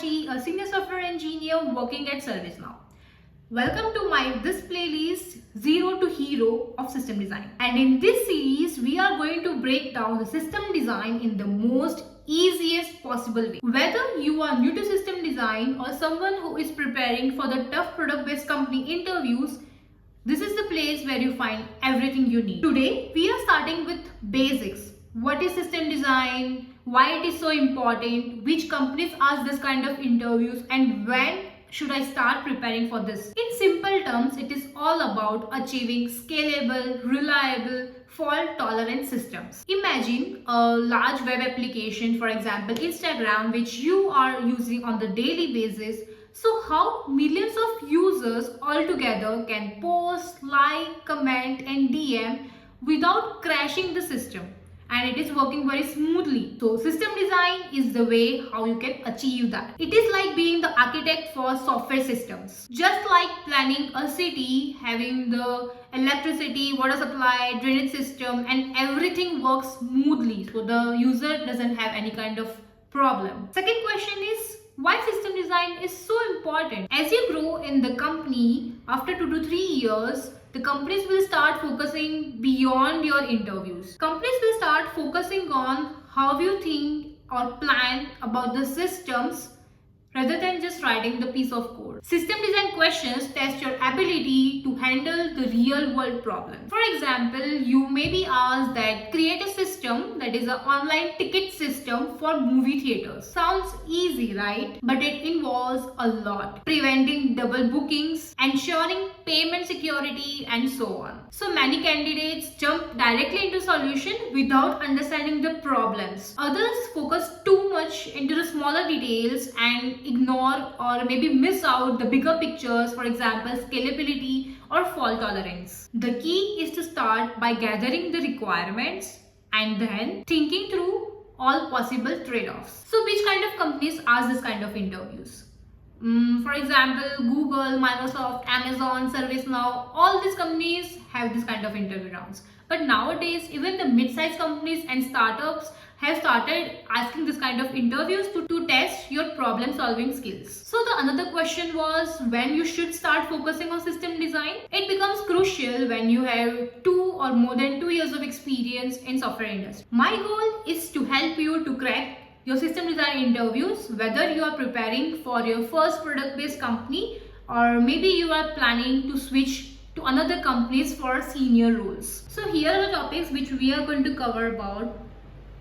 Aarchi, a senior software engineer working at ServiceNow. Welcome to this playlist Zero to Hero of System Design. And in this series, we are going to break down the system design in the most easiest possible way. Whether you are new to system design or someone who is preparing for the tough product-based company interviews, this is the place where you find everything you need. Today, we are starting with basics. What is system design? Why it is so important? Which companies ask this kind of interviews? And when should I start preparing for this? In simple terms, it is all about achieving scalable, reliable, fault-tolerant systems. Imagine a large web application, for example, Instagram, which you are using on the daily basis. So how millions of users altogether can post, like, comment and DM without crashing the system, and it is working very smoothly. So system design is the way how you can achieve that. It is like being the architect for software systems. Just like planning a city, having the electricity, water supply, drainage system, and everything works smoothly so the user doesn't have any kind of problem. Second question is, why system design is so important? As you grow in the company, after 2 to 3 years, the companies will start focusing beyond your interviews. Companies will start focusing on how you think or plan about the systems rather than just writing the piece of code. System design questions test your ability to handle the real world problem. For example, you may be asked that create a system that is an online ticket system for movie theaters. Sounds easy, right? But it involves a lot. Preventing double bookings, ensuring payment security, and so on. So many candidates jump directly into solution without understanding the problems. Others focus too much into the smaller details and ignore or maybe miss out the bigger pictures, for example, scalability or fault tolerance. The key is to start by gathering the requirements and then thinking through all possible trade-offs. So which kind of companies ask this kind of interviews? For example, Google, Microsoft, Amazon, ServiceNow, all these companies have this kind of interview rounds. But nowadays, even the mid-sized companies and startups have started asking this kind of interviews to test your problem solving skills. So the another question was when you should start focusing on system design. It becomes crucial when you have 2 or more than 2 years of experience in software industry. My goal is to help you to crack your system design interviews, whether you are preparing for your first product based company or maybe you are planning to switch to another companies for senior roles. So here are the topics which we are going to cover about.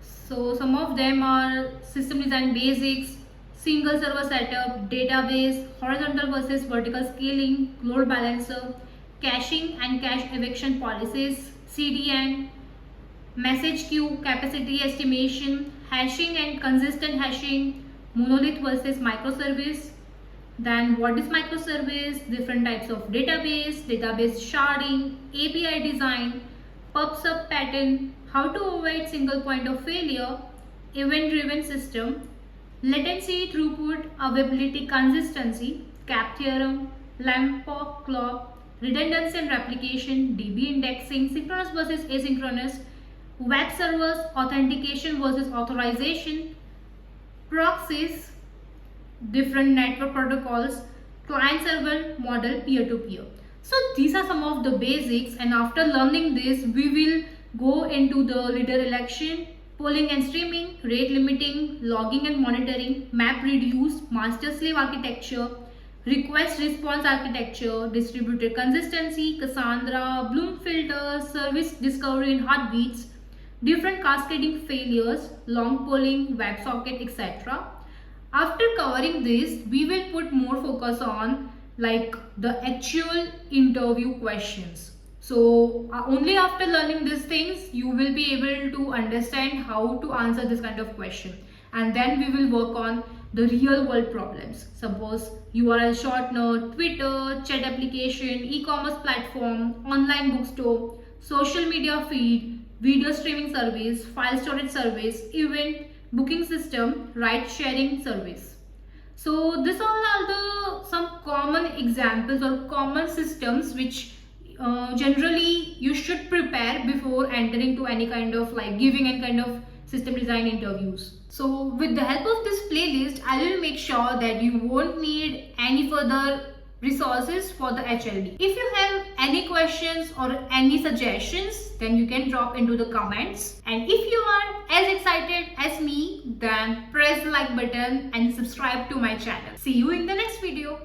So some of them are system design basics, single server setup, database, horizontal versus vertical scaling, load balancer, caching and cache eviction policies, CDN, message queue, capacity estimation, hashing and consistent hashing, monolith versus microservice. Then what is microservice, different types of database sharding, API design, pub/sub pattern, how to avoid single point of failure, event-driven system, latency, throughput, availability, consistency, CAP theorem, LAMP clock, redundancy and replication, DB indexing, synchronous versus asynchronous, web servers, authentication versus authorization, proxies, different network protocols, client-server model, peer-to-peer. So these are some of the basics, and after learning this, we will go into the leader election, polling and streaming, rate limiting, logging and monitoring, map reduce, master-slave architecture, request-response architecture, distributed consistency, Cassandra, Bloom filters, service discovery and heartbeats, different cascading failures, long polling, WebSocket, etc. After covering this, we will put more focus on like the actual interview questions. So only after learning these things, you will be able to understand how to answer this kind of question. And then we will work on the real world problems. Suppose URL shortener, Twitter, chat application, e-commerce platform, online bookstore, social media feed, video streaming service, file storage service, event booking system, ride sharing service. So this all are the some common examples or common systems which generally you should prepare before entering to any kind of like giving any kind of system design interviews. So with the help of this playlist, I will make sure that you won't need any further resources for the HLD. If you have any questions or any suggestions, then you can drop into the comments. And if you are as excited as me, then press the like button and subscribe to my channel. See you in the next video.